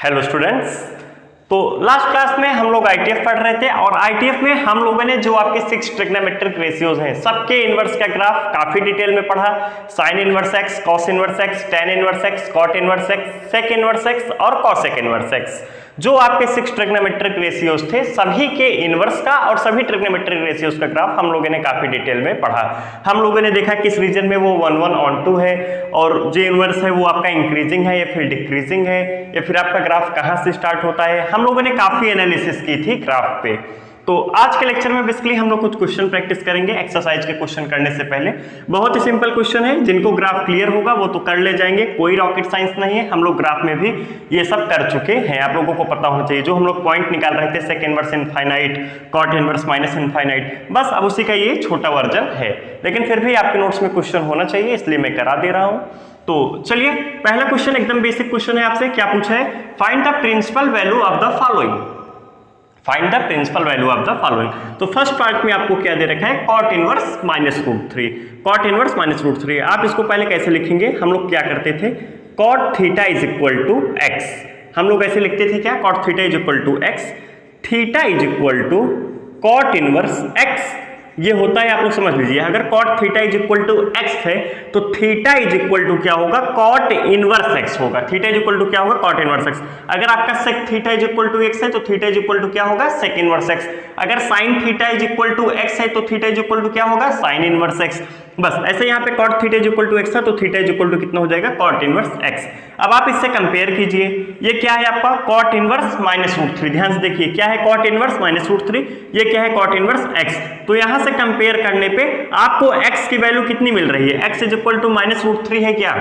Hello students. तो last class में हम लोग आईटीएफ पढ़ रहे थे और आईटीएफ में हम लोगों ने जो आपके 6 ट्रिग्नोमेट्रिक रेशियोज हैं सबके इनवर्स का ग्राफ काफी डिटेल में पढ़ा। Sine inverse x, cos inverse x, tan inverse x, cot inverse x, sec inverse x और कॉसेक इनवर्स एक्स, जो आपके 6 ट्रिग्नोमेट्रिक रेशियोज थे सभी के इनवर्स का और सभी ट्रिग्नोमेट्रिक रेशियोज का ग्राफ हम लोगों ने काफी डिटेल में पढ़ा। हम लोगों ने देखा किस रीजन में वो 1 1 on 2 है और जो इनवर्स है वो आपका इंक्रीजिंग है या फिर डिक्रीजिंग है या फिर आपका ग्राफ कहां से स्टार्ट होता है। हम लोगों ने काफी एनालिसिस की थी ग्राफ पे। तो आज के लेक्चर में बेसिकली हम लोग कुछ क्वेश्चन प्रैक्टिस करेंगे एक्सरसाइज के क्वेश्चन करने से पहले। बहुत ही सिंपल क्वेश्चन है, जिनको ग्राफ क्लियर होगा वो तो कर ले जाएंगे, कोई रॉकेट साइंस नहीं है। हम लोग ग्राफ में भी ये सब कर चुके हैं, आप लोगों को पता होना चाहिए। जो हम लोग पॉइंट निकाल रहे थे sec inverse infinite, cot inverse minus infinite, बस अब उसी का ये छोटा वर्जन है, लेकिन फिर भी आपके नोट्स में क्वेश्चन होना चाहिए इसलिए मैं करा दे रहा हूं। तो चलिए पहला क्वेश्चन एकदम बेसिक क्वेश्चन है, आपसे क्या पूछा है, find the principal value of the following. Find the principal value of the following. तो फर्स्ट पार्ट में आपको क्या दे रखा है, cot inverse minus root 3। Cot inverse minus root 3 आप इसको पहले कैसे लिखेंगे, हम लोग क्या करते थे, cot theta is equal to x. हम लोग ऐसे लिखते थे क्या, cot theta is equal to x, theta is equal to cot inverse x. ये होता है, आप लोग समझ लीजिए, अगर cot theta is equal to x है तो थीटा इज इक्वल टू क्या होगा, कॉट इनवर्स एक्स होगा। थीटा इज इक्वल टू क्या होगा, कॉट इनवर्स एक्स। अगर आपका sec theta is equal to x है तो थीटा इज इक्वल टू क्या होगा, सेक इनवर्स एक्स। अगर sine theta is equal to x है तो थीटा इज इक्वल टू क्या होगा, साइन इनवर्स एक्स। बस ऐसे यहाँ पे cot theta is equal to x है तो थीटा इज इक्वल टू कितना हो जाएगा, कॉट इनवर्स एक्स। अब आप इससे कंपेयर कीजिए, ये क्या है आपका कॉट इनवर्स माइनस रूट 3। ध्यान से देखिए क्या है कॉट इनवर्स माइनस रूट 3, ये क्या है कॉट इनवर्स एक्स। तो यहां से कंपेयर करने पे आपको एक्स की वैल्यू कितनी मिल रही है, x is equal to minus root 3 है क्या,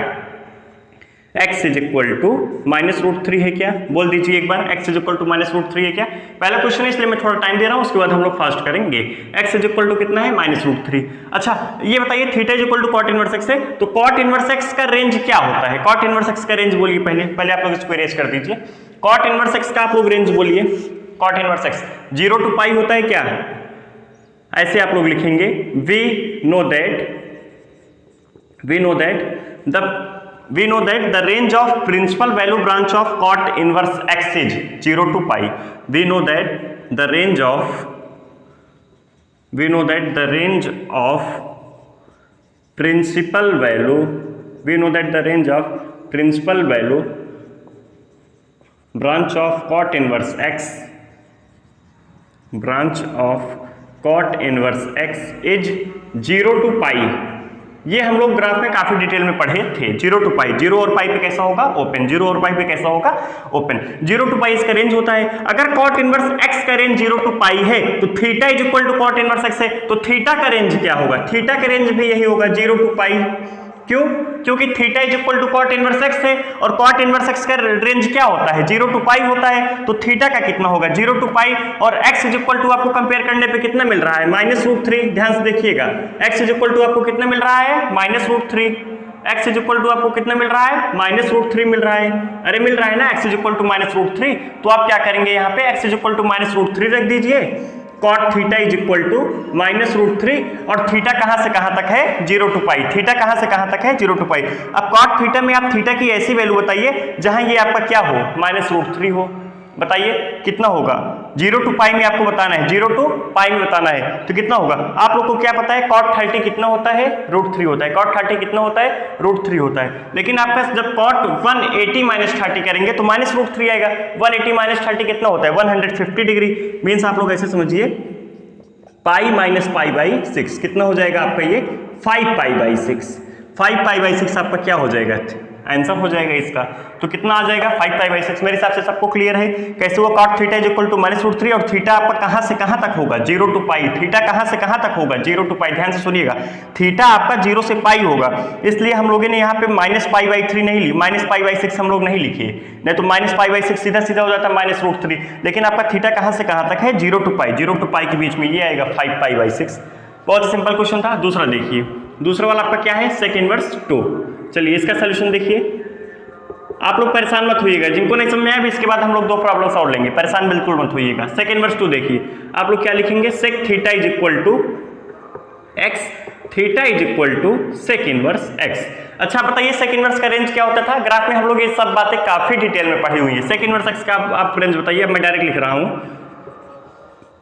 x is equal to minus root 3 है क्या, बोल दीजिए एक बार, x is equal to minus root 3 है क्या। पहला क्वेश्चन है इसलिए मैं थोड़ा टाइम दे रहा हूं, उसके बाद हम लोग फास्ट करेंगे। x इज इक्वल टू कितना है, माइनस रूट 3। अच्छा ये बताइए theta is equal to cot inverse x है, तो कॉट इनवर्स x का रेंज क्या होता है, कॉट इनवर्स x का रेंज बोलिए पहले आप लोग इसको इरेज कर दीजिए। कॉट इनवर्स x का आप लोग रेंज बोलिए, cot inverse x 0 to pi होता है क्या, ऐसे आप लोग लिखेंगे, we know that the range of principal value branch of cot inverse x is 0 to pi. We know that the range of principal value branch of cot inverse x is 0 to pi. ये हम लोग graph में काफी detail में पढ़े थे। 0 to पाई, 0 और पाई पे कैसा होगा, ओपन। 0 और पाई पे कैसा होगा, ओपन। 0 टू पाई इसका रेंज होता है। अगर कॉट इनवर्स एक्स का रेंज 0 टू पाई है तो theta is equal to cot inverse x है, तो थीटा का रेंज क्या होगा, थीटा का रेंज भी यही होगा 0 टू पाई। क्यों, क्योंकि theta is equal to cot inverse x है और कॉट इनवर्स एक्स का रेंज क्या होता है, 0 टू पाई होता है, तो थीटा का कितना होगा, 0 टू पाई। और एक्स इज इक्वल टू आपको कंपेयर करने पे कितना मिल रहा है, माइनस रूट 3। ध्यान से देखिएगा, एक्स इज इक्वल टू आपको कितना मिल रहा है, minus root 3। X is equal to आपको कितना मिल रहा है, माइनस रूट 3 मिल रहा है। अरे मिल रहा है ना, x is equal to minus root 3। तो आप क्या करेंगे, यहाँ पे x is equal to minus root 3 रख दीजिए, cot theta is equal to minus root 3 और थीटा कहां से कहां तक है, 0 टू पाई। थीटा कहां से कहां तक है, 0 टू पाई। अब कॉट थीटा में आप थीटा की ऐसी वैल्यू बताइए जहां ये आपका क्या हो, माइनस रूट 3 हो। बताइए कितना होगा, 0 टू पाई में आपको बताना है, 0 टू पाई में बताना है, तो कितना होगा। आप लोग को क्या पता है, cot 30 कितना होता है, रूट 3 होता है। cot 30 कितना होता है, रूट 3 होता है। लेकिन आपका जब cot 180 माइनस 30 करेंगे तो माइनस रूट 3 आएगा। 180 माइनस 30 कितना होता है, 150 डिग्री। मीन्स आप लोग ऐसे समझिए, पाई माइनस पाई बाई 6 कितना हो जाएगा आपका, ये 5 पाई बाई 6। 5 पाई बाई 6 आपका क्या हो जाएगा, आंसर हो जाएगा इसका। तो कितना आ जाएगा, 5 पाई बाई 6। मेरे हिसाब से सबको क्लियर है कैसे वो cot theta is equal to minus root 3 और थीटा आपका कहां से कहां तक होगा, 0 टू पाई। थीटा कहां से कहां तक होगा, 0 टू पाई। ध्यान से सुनिएगा, थीटा आपका 0 से पाई होगा, इसलिए हम लोगों ने यहाँ पे माइनस पाई बाई 3 नहीं ली, माइनस पाई बाई 6 हम लोग नहीं लिखे, नहीं तो माइनस पाई बाई 6 सीधा सीधा हो जाता है माइनस रूट 3। लेकिन आपका थीटा कहां से कहां तक है, 0 टू पाई। 0 टू पाई के बीच में ये आएगा 5 पाई बाई 6। बहुत सिंपल क्वेश्चन था। दूसरा देखिए, दूसरा वाला आपका क्या है, सेक इनवर्स 2। चलिए इसका सोल्यूशन देखिए। आप लोग परेशान मत होइएगा, जिनको नहीं समझ में आया इसके बाद हम लोग 2 प्रॉब्लम सॉल्व लेंगे, परेशान बिल्कुल मत होइएगा। सेक इनवर्स 2 देखिए, आप लोग क्या लिखेंगे, sec theta is equal to x, theta is equal to sec inverse x. अच्छा बताइए सेक इनवर्स का रेंज क्या होता था? ग्राफ में हम लोग ये सब बातें काफी डिटेल में पढ़ी हुई है। सेक इनवर्स एक्स का आप रेंज बताइए। अब मैं डायरेक्ट लिख रहा हूं,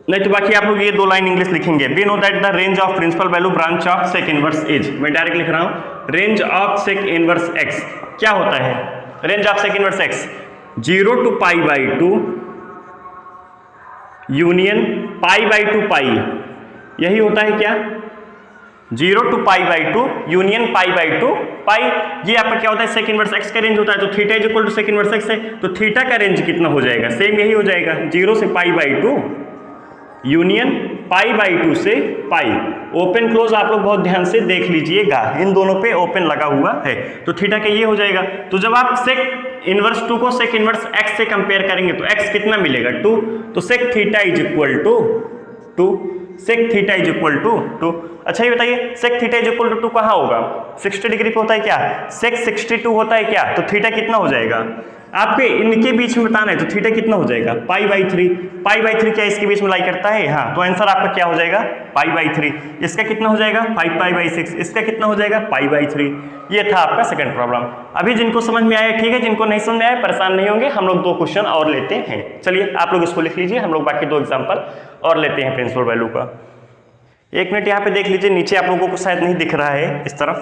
नहीं तो बाकी आप लोग ये 2 लाइन इंग्लिश लिखेंगे। We know that the range of principal value branch of sec inverse is, मैं डायरेक्ट लिख रहा हूं, range of sec inverse x क्या होता है? Range of sec inverse x 0 to π/2 union π/2 pi, यही होता है क्या? 0 to π/2 यूनियन π/2 पाई, ये आपका क्या होता है? सेक इनवर्स एक्स का रेंज होता है। तो theta is equal to sec inverse x है, तो थीटा का रेंज कितना हो जाएगा? सेम यही हो जाएगा, 0 से π/2 यूनियन π/2 से पाई। ओपन क्लोज आप लोग बहुत ध्यान से देख लीजिएगा, इन दोनों पे ओपन लगा हुआ है, तो थीटा का ये हो जाएगा। तो जब आप सेक इनवर्स 2 को सेक इनवर्स एक्स से कंपेयर करेंगे तो एक्स कितना मिलेगा? 2, तो sec theta is equal to 2, sec theta is equal to 2। अच्छा ये बताइए sec theta is equal to 2 कहाँ होगा? 60 डिग्री पे होता है क्या? सेक 62 होता है क्या? तो थीटा कितना हो जाएगा? आपके इनके बीच में बताना है, तो थीटा कितना हो जाएगा? π/3। π/3 क्या इसके बीच में लाई करता है? हाँ, तो आंसर आपका क्या हो जाएगा? π/3। इसका कितना हो जाएगा? 5π/6। इसका कितना हो जाएगा? π/3। ये था आपका सेकंड प्रॉब्लम। अभी जिनको समझ में आया ठीक है, जिनको नहीं समझ में आया परेशान नहीं होंगे, हम लोग 2 क्वेश्चन और लेते हैं। चलिए आप लोग इसको लिख लीजिए, हम लोग बाकी 2 एग्जाम्पल और लेते हैं प्रिंसिपल वैल्यू का। 1 मिनट यहाँ पे देख लीजिए, नीचे आप लोगों को शायद नहीं दिख रहा है इस तरफ,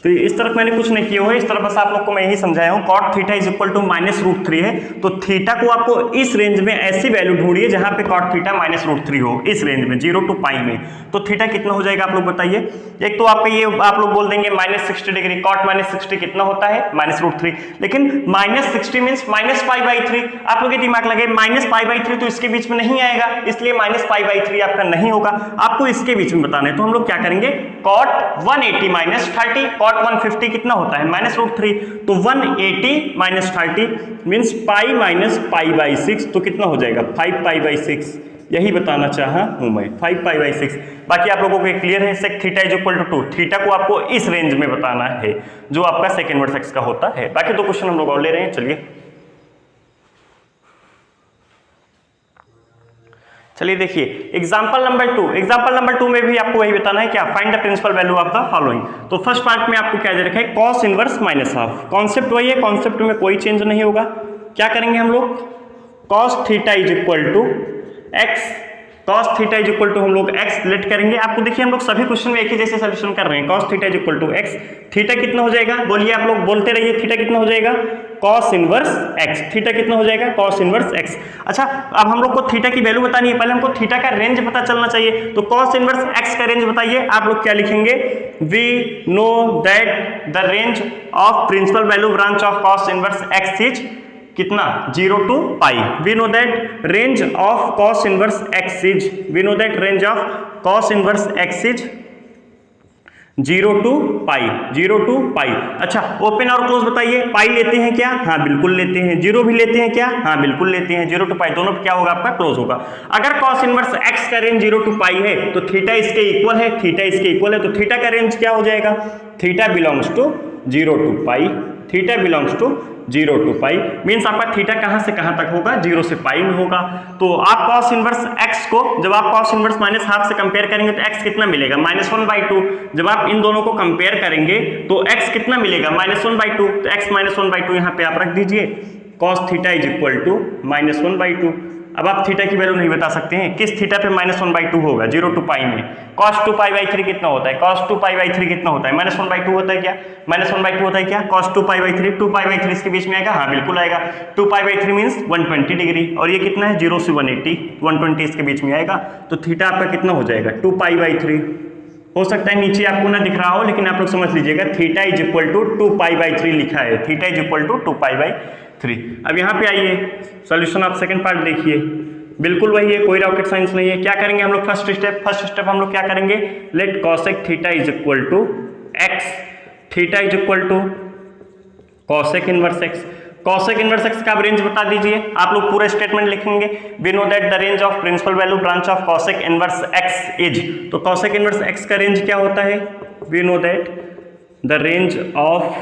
तो इस तरफ मैंने कुछ नहीं किया हुआ है, इस तरफ बस आप लोग को मैं यही समझाया हूँ। Cot theta is equal to -√3 है, तो थीटा को आपको इस रेंज में ऐसी वैल्यू ढूंढिए जहां पे कॉट थीटा -√3 हो, इस रेंज में 0 to π में। तो थीटा कितना हो जाएगा आप लोग बताइए? एक तो आपका ये आप लोग बोल देंगे -60 डिग्री, कॉट -60 कितना होता है? -√3, लेकिन -60 मीन्स -π/3। आप लोग ये दिमाग लगे -π/3 तो इसके बीच में नहीं आएगा, इसलिए -π/3 आपका नहीं होगा, आपको इसके बीच में बताना है। तो हम लोग क्या करेंगे? कॉट 180 - 30, कॉट 150 कितना होता है? -√3, तो 180 - 30 मीन्स पाई माइनस π/6, तो कितना हो जाएगा? 5π/6। यही बताना चाहा हूं मैं, 5π/6। बाकी आप लोगों को क्लियर है? Sec theta is equal to 2, theta को आपको इस रेंज में बताना है जो आपका सेक इनवर्स एक्स का होता है। बाकी 2 क्वेश्चन हम लोग और ले रहे हैं, चलिए देखिए एग्जांपल नंबर 2 में भी आपको वही बताना है क्या? Find the principal value of the following. तो फर्स्ट पार्ट में आपको क्या दे रखा है? Cos inverse minus half. Concept वही है, कॉन्सेप्ट में कोई चेंज नहीं होगा। क्या करेंगे हम लोग? Cos theta is equal to x, cos theta is equal to हम लोग एक्स लेट करेंगे। आपको देखिए हम लोग सभी क्वेश्चन में एक ही जैसे सोल्यूशन कर रहे हैं। Cos theta is equal to x, theta कितना हो जाएगा? बोलिए, आप लोग बोलते रहिए, थीटा कितना हो जाएगा? Cos inverse x. थीटा कितना हो जाएगा? Cos inverse x. अच्छा अब हम लोग को थीटा की वैल्यू बतानी है, पहले हमको थीटा का रेंज पता चलना चाहिए। तो कॉस इनवर्स एक्स का रेंज बताइए। आप लोग क्या लिखेंगे? We know that the range of principal value branch of cos inverse x is कितना? 0 to π। We know that range of cos inverse x is, we know that range of cos inverse x is 0 to π, 0 to π। अच्छा open और close बताइए। पाई लेते हैं क्या? हाँ बिल्कुल लेते हैं। 0 भी लेते हैं क्या? हाँ बिल्कुल लेते हैं। 0 to π दोनों क्या होगा आपका? क्लोज होगा। अगर cos इनवर्स x का रेंज 0 to π है तो थीटा इसके इक्वल है, थीटा इसके इक्वल है, तो थीटा का रेंज क्या हो जाएगा? Theta belongs to 0 to π, theta belongs to 0 to π means आपका थीटा कहां से कहां तक होगा? 0 से π में होगा। तो आप cos इनवर्स x को जब आप cos इनवर्स माइनस हाफ से कंपेयर करेंगे तो x कितना मिलेगा? -1/2। जब आप इन दोनों को कंपेयर करेंगे तो x कितना मिलेगा? -1/2। तो x -1/2 यहाँ पे आप रख दीजिए। cos theta is equal to -1/2। अब आप थीटा की वैल्यू नहीं बता सकते हैं, किस थीटा पे -1/2 होगा? 0 to π में। cos 2π/3 कितना होता है? cos 2π/3 कितना होता है? -1/2 होता है क्या? -1/2 होता है क्या? cos 2π/3, 2π/3 इसके बीच में आएगा? हाँ बिल्कुल आएगा। 2π/3 मीन्स 120 डिग्री, और ये कितना है? 0 से 180, 120 इसके बीच में आएगा। तो थीटा आपका कितना हो जाएगा? 2π/3। हो सकता है नीचे आपको ना दिख रहा हो, लेकिन आप लोग समझ लीजिएगा थीटा इज इक्वल टू 2π/3 लिखा है, थीटा इज इक्वल टू 2π/3। अब यहाँ पे आइए सॉल्यूशन आप सेकंड पार्ट देखिए, बिल्कुल वही है, कोई रॉकेट साइंस नहीं है। क्या करेंगे हम लोग? फर्स्ट स्टेप हम लोग क्या करेंगे? Let cosec theta is equal to x, theta is equal to cosec inverse x. Cosec inverse x का आप रेंज बता दीजिए। आप लोग पूरा स्टेटमेंट लिखेंगे। We know that the range of principal value branch of cosec inverse x is, तो cosec inverse x का रेंज क्या होता है? We know that the range of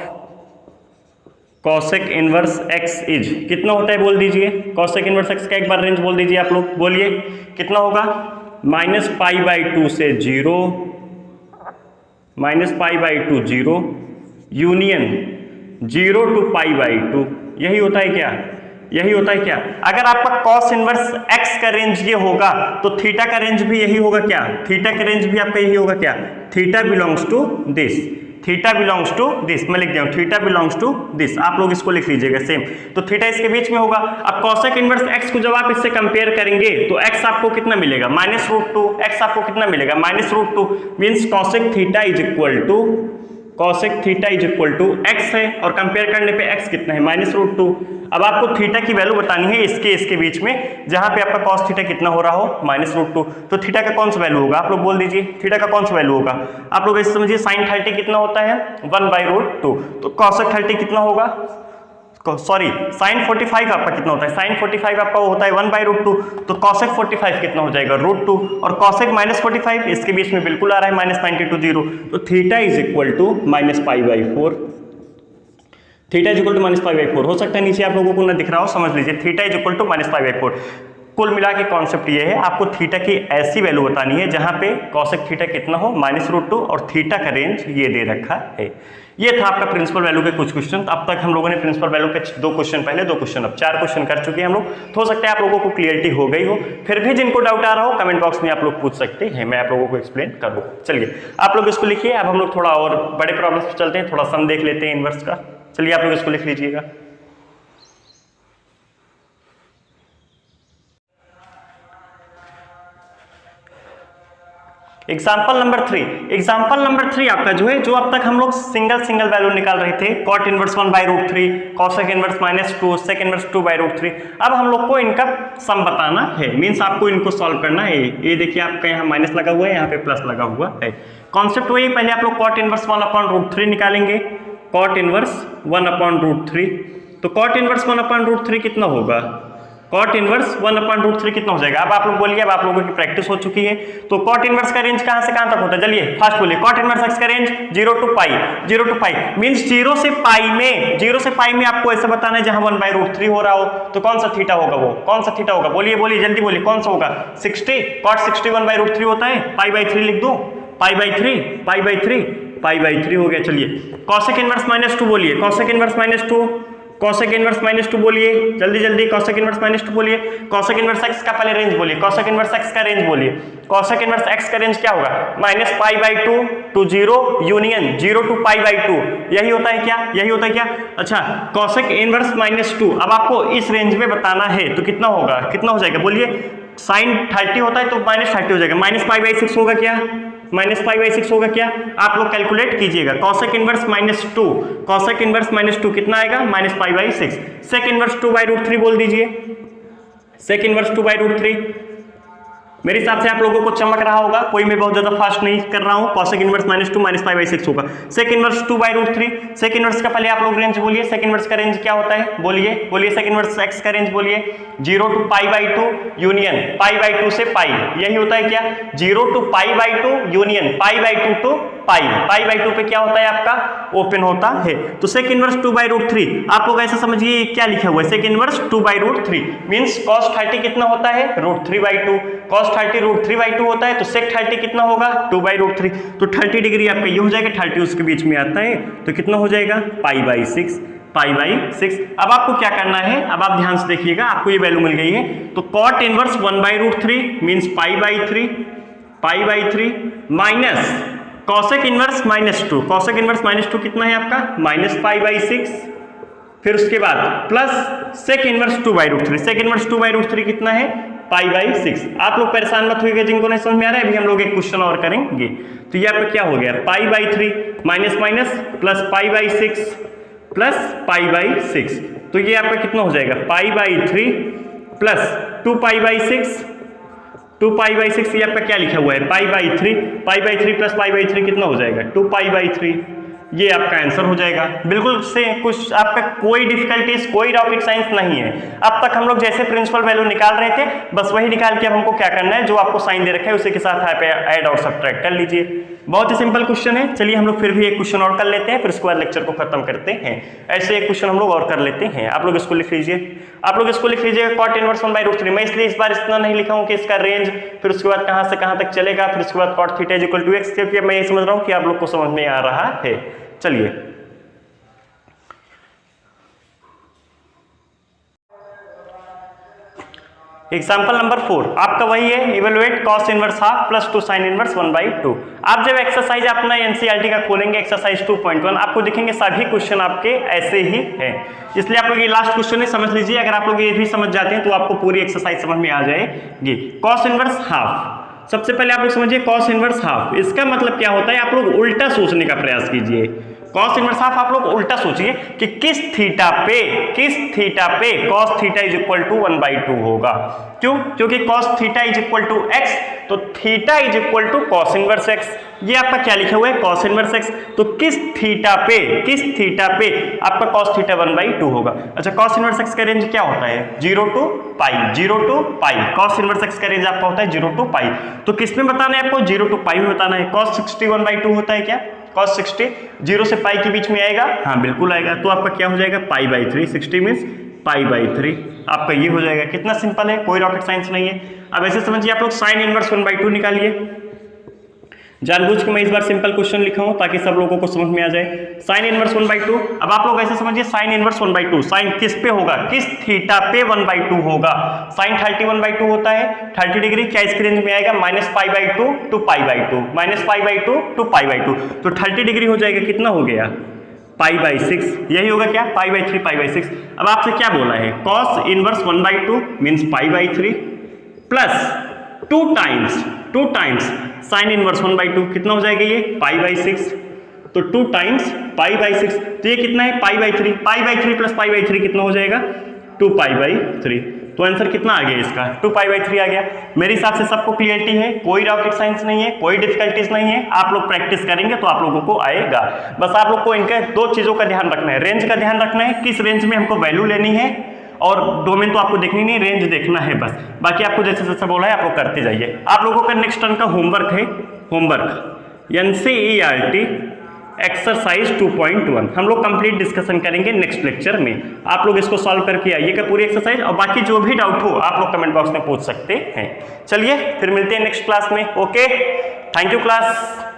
cosec inverse x is कितना होता है? बोल दीजिए। कॉसेक इनवर्स एक्स का एक बार रेंज बोल दीजिए। आप लोग बोलिए कितना होगा? -π/2 से 0, -π/2 0, यूनियन 0 to π/2, यही होता है क्या, यही होता है क्या। अगर आपका कॉस इनवर्स x का रेंज ये होगा तो थीटा का रेंज भी यही होगा क्या, थीटा का रेंज भी आपका यही होगा क्या, theta belongs to this, theta belongs to this, मैं लिख दिया हूं थीटा बिलोंग्स टू दिस, आप लोग इसको लिख लीजिएगा सेम। तो थीटा इसके बीच में होगा। अब कॉसेक इनवर्स x को जब आप इससे कंपेयर करेंगे तो x आपको कितना मिलेगा, -√2, x आपको कितना मिलेगा, -√2, means cosec theta is equal to, cosec theta is equal to x है और कंपेयर करने पे x कितना है, -√2। अब आपको थीटा की वैल्यू बतानी है इसके बीच में, जहां पे आपका कॉस थीटा कितना हो रहा हो, -√2। तो थीटा का कौन सा वैल्यू होगा, आप लोग बोल दीजिए, थीटा का कौन सा वैल्यू होगा। आप लोग ऐसे समझिए sin 30 कितना होता है, 1/√2, तो कॉसेक 30 कितना होगा, सॉरी sin 45 आपका कितना होता है, sin 45 आपका होता है 1/√2, तो cosec 45 कितना हो जाएगा, √2, और cosec -45 इसके बीच में बिल्कुल आ रहा है -90 to 0, तो theta is equal to -π/4, theta is equal to -π/4। हो सकता है नीचे आप लोगों को ना दिख रहा हो, समझ लीजिए थीटा इज इक्वल टू -π/4। कुल मिला के कॉन्सेप्ट ये है, आपको थीटा की ऐसी वैल्यू बतानी है जहां पे कॉसेक थीटा कितना हो, -√2, और थीटा का रेंज ये दे रखा है। ये था आपका प्रिंसिपल वैल्यू के कुछ क्वेश्चन। अब तक हम लोगों ने प्रिंसिपल वैल्यू के 2 क्वेश्चन पहले, 2 क्वेश्चन अब 4 क्वेश्चन कर चुके हैं हम लोग। तो हो सकता है आप लोगों को क्लियरिटी हो गई हो, फिर भी जिनको डाउट आ रहा हो कमेंट बॉक्स में आप लोग पूछ सकते हैं, मैं आप लोगों को एक्सप्लेन करूँ। चलिए आप लोग इसको लिखिए। अब हम लोग थोड़ा और बड़े प्रॉब्लम्स पे चलते हैं, थोड़ा सम देख लेते हैं इनवर्स का। चलिए आप लोग इसको लिख लीजिएगा। एग्जाम्पल नंबर 3 आपका जो है, जो अब तक हम लोग सिंगल वैल्यू निकाल रहे थे, cot inverse 1/√3, cosec inverse -2, sec inverse 2/√3। अब हम लोग को इनका सम बताना है, मींस आपको इनको सॉल्व करना है। ये देखिए आपका यहाँ माइनस लगा हुआ है, यहाँ पे प्लस लगा हुआ है। कॉन्सेप्ट वही, पहले आप लोग कॉट इनवर्स 1/√3 निकालेंगे, कॉट इनवर्स 1/√3। तो कॉट इनवर्स 1/√3 कितना होगा, कॉट इनवर्स 1/√3 कितना हो जाएगा। अब आप लोग बोलिए, अब आप लोगों की प्रैक्टिस हो चुकी है, तो कॉट इनवर्स का रेंज कहां से कहां तक होता है, चलिए फास्ट बोलिए। कॉट इनवर्स x का रेंज 0 to π मींस 0 से पाई में आपको ऐसा बताना है जहां 1/√3 हो रहा हो, तो कौन सा थीटा होगा, वो कौन सा थीटा होगा, बोलिए बोलिए जल्दी बोलिए, कौन सा होगा, 60, कॉट 60 1/√3 होता है, π/3 लिख दो, π/3 हो गया। चलिए कॉसेक इनवर्स -2 बोलिए, कॉसेक इनवर्स -2, कॉसेक इनवर्स -2 बोलिए, जल्दी कॉसेक इनवर्स -2 बोलिए। कॉसेक इनवर्स x का पहले रेंज बोलिए, कॉसेक इनवर्स x का रेंज बोलिए। कॉसेक इनवर्स x का रेंज क्या होगा, -π/2 to 0 यूनियन 0 to π/2, यही होता है क्या, यही होता है क्या। अच्छा कॉसेक इनवर्स -2, अब आपको इस रेंज में बताना है तो कितना होगा, कितना हो जाएगा बोलिए। sin 30 होता है तो -30 हो जाएगा, -π/6 होगा क्या, -π/6 होगा क्या। आप लोग कैलकुलेट कीजिएगा, कॉसेक इनवर्स -2, कॉसेक इनवर्स -2 कितना आएगा, -π/6। सेक इनवर्स 2/√3 बोल दीजिए, सेक इनवर्स 2/√3। मेरे हिसाब से आप लोगों को चमक रहा होगा, कोई मैं बहुत ज्यादा फास्ट नहीं कर रहा हूं। कॉसेक इनवर्स -2 -π/6 होगा। सेक इनवर्स 2/√3, सेक इनवर्स का पहले आप लोग रेंज बोलिए, सेक इनवर्स का रेंज क्या होता है, बोलिए बोलिए, सेक इनवर्स x का रेंज बोलिए, 0 to π/2 यूनियन π/2 से पाई, यही होता है क्या, 0 to π/2 यूनियन π/2 to पाई, π/2 पे क्या होता है आपका, ओपन होता है। तो सेक इनवर्स 2/√3, आप लोग ऐसा समझिए क्या लिखा हुआ है, सेक इनवर्स 2/√3 मींस cos 30 कितना होता है, √3/2, cos 30 √3/2 होता है, तो सेक 30 कितना होगा, 2/√3। तो 30 डिग्री आपका ये हो जाएगा, 30 उसके बीच में आता है तो कितना हो जाएगा, π/6। अब आपको क्या करना है, अब आप ध्यान से देखिएगा, आपको ये वैल्यू मिल गई है। तो cot inverse 1/√3 means π/3 minus cosec inverse -2, cosec inverse -2 कितना है आपका, -π/6, फिर उसके बाद plus sec inverse 2/√3, sec inverse 2/√3 कितना है, π/6। आप लोग परेशान मत होइएगा जिनको नहीं समझ में आ रहा है, अभी हम लोग एक क्वेश्चन और करेंगे। तो ये आपका क्या हो गया, π/3 माइनस प्लस π/6 तो ये आपका कितना हो जाएगा, π/3 प्लस 2π/6 ये आपका क्या लिखा हुआ है, π/3 प्लस π/3 कितना हो जाएगा, 2π/3। ये आपका आंसर हो जाएगा। बिल्कुल से कुछ आपका कोई डिफिकल्टीज, कोई रॉकेट साइंस नहीं है। अब तक हम लोग जैसे प्रिंसिपल वैल्यू निकाल रहे थे, बस वही निकाल के अब हमको क्या करना है, जो आपको साइन दे रखा है उसी के साथ आप ऐड और सब्ट्रैक्ट कर लीजिए। बहुत ही सिंपल क्वेश्चन है। चलिए हम लोग फिर भी एक क्वेश्चन और कर लेते हैं, फिर उसके बाद लेक्चर को खत्म करते हैं। ऐसे एक क्वेश्चन हम लोग और कर लेते हैं। आप लोग इसको लिख लीजिए, आप लोग इसको लिख लीजिएगा, कॉट इनवर्स 1/√3। मैं इसलिए इस बार इतना नहीं लिखा हूं कि इसका रेंज फिर उसके बाद कहां से कहां तक चलेगा, फिर उसके बाद cot theta is equal to x, क्योंकि मैं ये समझ रहा हूं कि आप लोग को समझ में आ रहा है। चलिए एग्जाम्पल नंबर 4 आपका वही है, evaluate cos inverse half plus 2 sign inverse 1/2। आप जब एक्सरसाइज अपना एनसीईआरटी का खोलेंगे एक्सरसाइज 2.1 आपको दिखेंगे सभी क्वेश्चन आपके ऐसे ही हैं, इसलिए आप लोग ये लास्ट क्वेश्चन है समझ लीजिए। अगर आप लोग ये भी समझ जाते हैं तो आपको पूरी एक्सरसाइज समझ में आ जाएगी। कॉस इनवर्स हाफ, सबसे पहले आप लोग समझिए कॉस इनवर्स हाफ, इसका मतलब क्या होता है, आप लोग उल्टा सोचने का प्रयास कीजिए। कॉस इनवर्स हाफ आप लोग उल्टा सोचिए कि किस थीटा पे cos theta is equal to 1/2 होगा। क्यों? क्योंकि cos theta is equal to x, तो theta is equal to cos inverse x. ये आपका क्या लिखा हुआ है, कॉस इनवर्स एक्स। तो किस थीटा पे आपका कॉस थीटा 1/2 होगा। अच्छा, कॉस इनवर्स एक्स का रेंज क्या होता है, 0 to pi. Cos inverse x का रेंज आपका होता है 0 to पाई। तो किस में बताना है आपको, 0 to पाई में बताना है। कॉस 60 1/2 होता है क्या, cos 60 0 से पाई के बीच में आएगा, हाँ बिल्कुल आएगा। तो आपका क्या हो जाएगा, पाई/3, 60 मीन्स पाई/3 आपका ये हो जाएगा। कितना सिंपल है, कोई रॉकेट साइंस नहीं है। अब ऐसे समझिए आप लोग साइन इनवर्स 1/2 निकालिए। जानबूझ के मैं इस बार सिंपल क्वेश्चन लिखा हूं ताकि सब लोगों को समझ में आ जाए। साइन इनवर्स 1/2, अब आप लोग ऐसे समझिए साइन इनवर्स 1/2 साइन किस पे होगा, किस थीटा पे 1/2 होगा। साइन 30 1/2 होता है, 30 डिग्री क्या इसके रेंज में आएगा, -π/2 to π/2, -π/2 to π/2। तो 30 डिग्री हो जाएगा, कितना हो गया, π/6, यही होगा क्या, π/3 π/6। अब आपसे क्या बोला है, cos inverse 1/2 means π/3 plus 2 times sine inverse 1/2 कितना हो जाएगा, ये π/6। तो 2 टाइम्स π/6, तो ये कितना है, π/3 प्लस π/3 कितना हो जाएगा, 2π/3। तो आंसर कितना आ गया इसका, 2π/3 आ गया। मेरे हिसाब से सबको क्लियरिटी है, कोई रॉकेट साइंस नहीं है, कोई डिफिकल्टीज नहीं है। आप लोग प्रैक्टिस करेंगे तो आप लोगों को आएगा। बस आप लोग को इनके दो चीजों का ध्यान रखना है, रेंज का ध्यान रखना है, किस रेंज में हमको वैल्यू लेनी है, और डोमेन तो आपको देखनी नहीं, रेंज देखना है बस। बाकी आपको जैसे जैसे बोला है आप लोग करते जाइए। आप लोगों का नेक्स्ट टर्न का होमवर्क है, होमवर्क एनसीईआरटी एक्सरसाइज 2.1 हम लोग कंप्लीट डिस्कशन करेंगे नेक्स्ट लेक्चर में। आप लोग इसको सॉल्व करके आइएगा पूरी एक्सरसाइज, और बाकी जो भी डाउट हो आप लोग कमेंट बॉक्स में पूछ सकते हैं। चलिए फिर मिलते हैं नेक्स्ट क्लास में। Okay, thank you class.